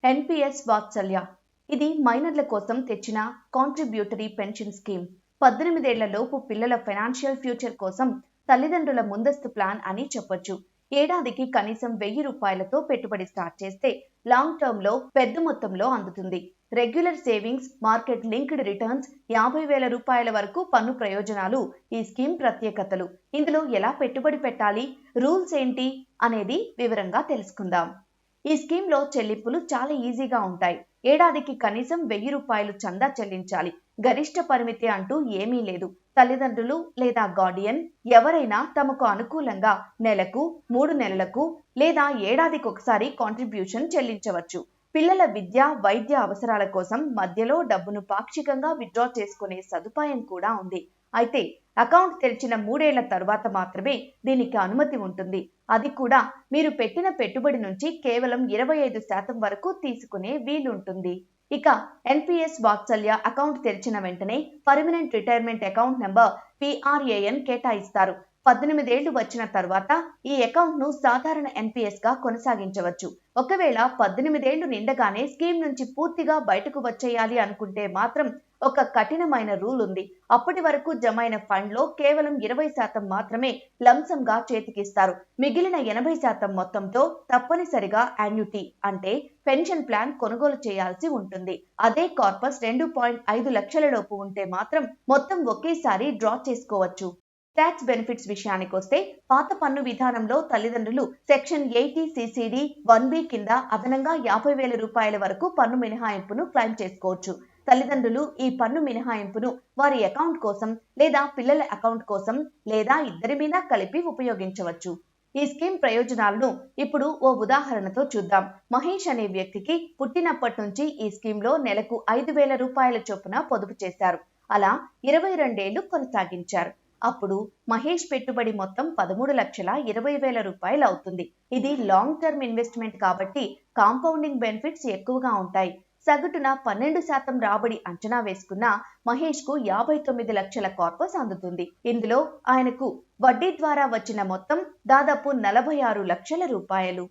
NPS వాత్సల్య ఇది మైనర్ల కోసం తెచ్చిన కాంట్రిబ్యూటరీ పెన్షన్ స్కీమ్. 18 ఏళ్లలోపు పిల్లల ఫైనాన్షియల్ ఫ్యూచర్ కోసం తల్లిదండ్రుల ముందస్తు ప్లాన్ అని చెప్పొచ్చు. ఏడాదికి కనీసం 1000 రూపాయలతో పెట్టుబడి స్టార్ట్ చేస్తే లాంగ్ టర్మ్ లో పెద్ద మొత్తంలో అందుతుంది. Regular savings, market linked returns, 50,000 రూపాయల వరకు పన్ను ప్రయోజనాలు ఈ స్కీమ్ ప్రత్యేకతలు. ఇందులో ఎలా పెట్టుబడి పెట్టాలి, రూల్స్ ఏంటి అనేది వివరంగా తెలుసుకుందాం. ఈ స్కీమ్ లో చెల్లింపులు చాలా ఈజీగా ఉంటాయి. ఏడాదికి కనీసం 1000 రూపాయలు చందా చెల్లించాలి. గరిష్ట పరిమితి అంటూ ఏమీ లేదు. తల్లిదండ్రులు లేదా గార్డియన్ ఎవరైనా తమకు అనుకూలంగా నెలకు, 3 నెలలకు లేదా ఏడాదికి ఒకసారి కాంట్రిబ్యూషన్ చెల్లించవచ్చు. పిల్లల విద్య, వైద్య అవసరాల కోసం మధ్యలో డబ్బును పాక్షికంగా విత్డ్రా చేసుకునే సదుపాయం కూడా ఉంది. అయితే అకౌంట్ తెరిచిన 3 ఏళ్ల తర్వాత మాత్రమే దీనికి అనుమతి ఉంటుంది. అది కూడా మీరు పెట్టిన పెట్టుబడి నుంచి కేవలం 25% వరకు తీసుకునే వీలుంటుంది. ఇక ఎన్పిఎస్ వాత్సల్య అకౌంట్ తెరిచిన వెంటనే permanent retirement account number PRAN కేటాయిస్తారు. 18 ఏళ్లు వచ్చిన తర్వాత ఈ అకౌంట్ ను సాధారణ ఎన్పిఎస్ గా కొనసాగించవచ్చు. ఒకవేళ 18 ఏళ్లు నిండగానే స్కీమ్ నుంచి పూర్తిగా బయటకు వచ్చేయాలి అనుకుంటే మాత్రం ఒక కఠినమైన రూల్ ఉంది. అప్పటి వరకు జమైన ఫండ్ లో కేవలం 20% మాత్రమే లంసం గా చేతికిస్తారు. మిగిలిన 80% మొత్తంతో తప్పనిసరిగా యాన్యుటీ అంటే పెన్షన్ ప్లాన్ కొనుగోలు చేయాల్సి ఉంటుంది. అదే కార్పస్ 2.5 లక్షల లోపు ఉంటే మాత్రం మొత్తం ఒకేసారి డ్రా చేసుకోవచ్చు. ట్యాక్స్ బెనిఫిట్స్ విషయానికి వస్తే పాత పన్ను విధానంలో తల్లిదండ్రులు సెక్షన్ 80 CCD 1B కింద అదనంగా 50,000 రూపాయల వరకు పన్ను మినహాయింపును క్లెయిమ్ చేసుకోవచ్చు. తల్లిదండ్రులు ఈ పన్ను మినహాయింపును వారి అకౌంట్ కోసం లేదా పిల్లల అకౌంట్ కోసం లేదా ఇద్దరి మీద కలిపి ఉపయోగించవచ్చు. ఈ స్కీమ్ ప్రయోజనాలను ఇప్పుడు ఓ ఉదాహరణతో చూద్దాం. మహేష్ అనే వ్యక్తికి పుట్టినప్పటి నుంచి ఈ స్కీమ్ లో నెలకు 5,000 రూపాయల చొప్పున పొదుపు చేశారు. అలా 22 ఏళ్లు కొనసాగించారు. అప్పుడు మహేష్ పెట్టుబడి మొత్తం 13,20,000 రూపాయలు అవుతుంది. ఇది లాంగ్ టర్మ్ ఇన్వెస్ట్మెంట్ కాబట్టి కాంపౌండింగ్ బెనిఫిట్స్ ఎక్కువగా ఉంటాయి. సగటున 12% రాబడి అంచనా వేసుకున్న మహేష్ కు 59 లక్షల కార్పస్ అందుతుంది. ఇందులో ఆయనకు వడ్డీ ద్వారా వచ్చిన మొత్తం దాదాపు 46 లక్షల రూపాయలు.